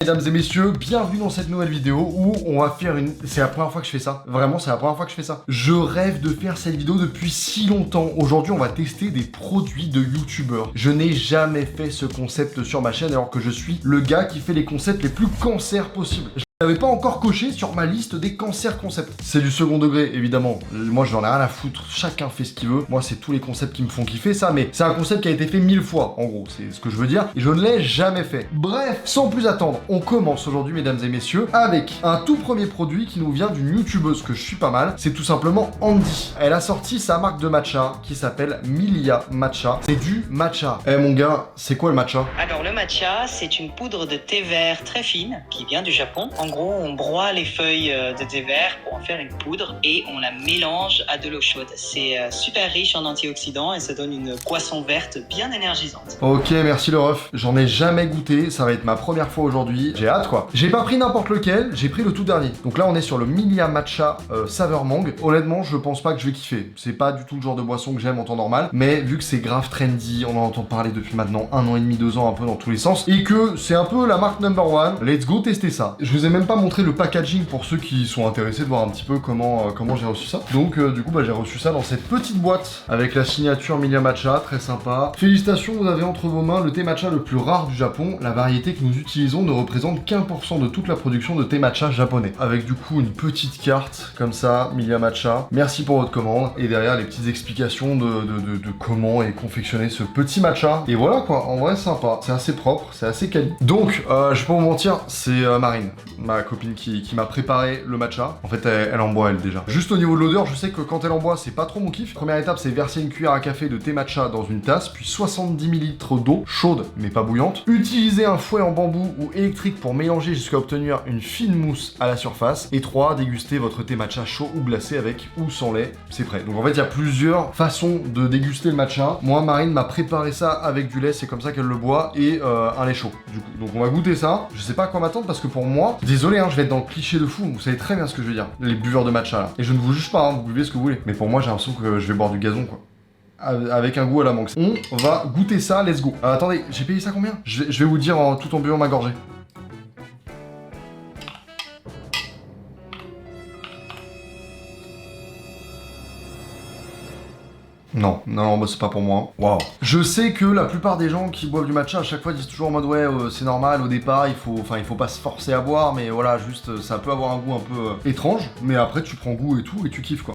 Mesdames et messieurs, bienvenue dans cette nouvelle vidéo où on va faire une... C'est la première fois que je fais ça. Vraiment, c'est la première fois que je fais ça. Je rêve de faire cette vidéo depuis si longtemps. Aujourd'hui, on va tester des produits de youtubeurs. Je n'ai jamais fait ce concept sur ma chaîne alors que je suis le gars qui fait les concepts les plus cancers possibles. Je n'avais pas encore coché sur ma liste des cancers concepts. C'est du second degré, évidemment. Moi, j'en ai rien à foutre. Chacun fait ce qu'il veut. Moi, c'est tous les concepts qui me font kiffer ça, mais c'est un concept qui a été fait 1000 fois, en gros. C'est ce que je veux dire. Et je ne l'ai jamais fait. Bref, sans plus attendre, on commence aujourd'hui, mesdames et messieurs, avec un tout premier produit qui nous vient d'une youtubeuse que je suis pas mal. C'est tout simplement Andy. Elle a sorti sa marque de matcha qui s'appelle Milia Matcha. C'est du matcha. Eh mon gars, c'est quoi le matcha? Alors le matcha, c'est une poudre de thé vert très fine qui vient du Japon. En gros, on broie les feuilles de thé vert pour en faire une poudre et on la mélange à de l'eau chaude. C'est super riche en antioxydants et ça donne une boisson verte bien énergisante. Ok, merci le ref. J'en ai jamais goûté, ça va être ma première fois aujourd'hui. J'ai hâte quoi. J'ai pas pris n'importe lequel, j'ai pris le tout dernier. Donc là, on est sur le Milia Matcha saveur mangue. Honnêtement, je pense pas que je vais kiffer. C'est pas du tout le genre de boisson que j'aime en temps normal. Mais vu que c'est grave trendy, on en entend parler depuis maintenant 1 an et demi, 2 ans, un peu dans tous les sens. Et que c'est un peu la marque number one, let's go tester ça. Je vous ai même pas montré le packaging pour ceux qui sont intéressés de voir un petit peu comment j'ai reçu ça. Donc du coup j'ai reçu ça dans cette petite boîte avec la signature Milia Matcha, très sympa. Félicitations, vous avez entre vos mains le thé matcha le plus rare du Japon. La variété que nous utilisons ne représente qu'1% de toute la production de thé matcha japonais. Avec du coup une petite carte comme ça, Milia Matcha. Merci pour votre commande. Et derrière les petites explications de comment est confectionné ce petit matcha. Et voilà quoi, en vrai sympa. C'est assez propre, c'est assez quali. Donc je vais pas vous mentir, c'est Marine, ma copine qui m'a préparé le matcha. En fait, elle en boit elle déjà. Juste au niveau de l'odeur, je sais que quand elle en boit, c'est pas trop mon kiff. Première étape, c'est verser une cuillère à café de thé matcha dans une tasse, puis 70 ml d'eau chaude mais pas bouillante. Utilisez un fouet en bambou ou électrique pour mélanger jusqu'à obtenir une fine mousse à la surface. Et 3, dégustez votre thé matcha chaud ou glacé avec ou sans lait. C'est prêt. Donc en fait, il y a plusieurs façons de déguster le matcha. Moi, Marine m'a préparé ça avec du lait, c'est comme ça qu'elle le boit, et un lait chaud. Du coup, donc on va goûter ça. Je sais pas à quoi m'attendre parce que pour moi, désolé, hein, je vais être dans le cliché de fou, vous savez très bien ce que je veux dire, les buveurs de matcha là. Et je ne vous juge pas, hein, vous buvez ce que vous voulez. Mais pour moi, j'ai l'impression que je vais boire du gazon quoi. Avec un goût à la mangue. On va goûter ça, let's go. Attendez, j'ai payé ça combien? Je vais vous dire tout en buvant ma gorgée. Non, bah c'est pas pour moi. Waouh. Je sais que la plupart des gens qui boivent du matcha à chaque fois disent toujours en mode ouais c'est normal au départ, il faut pas se forcer à boire, mais voilà juste ça peut avoir un goût un peu étrange, mais après tu prends goût et tout et tu kiffes quoi.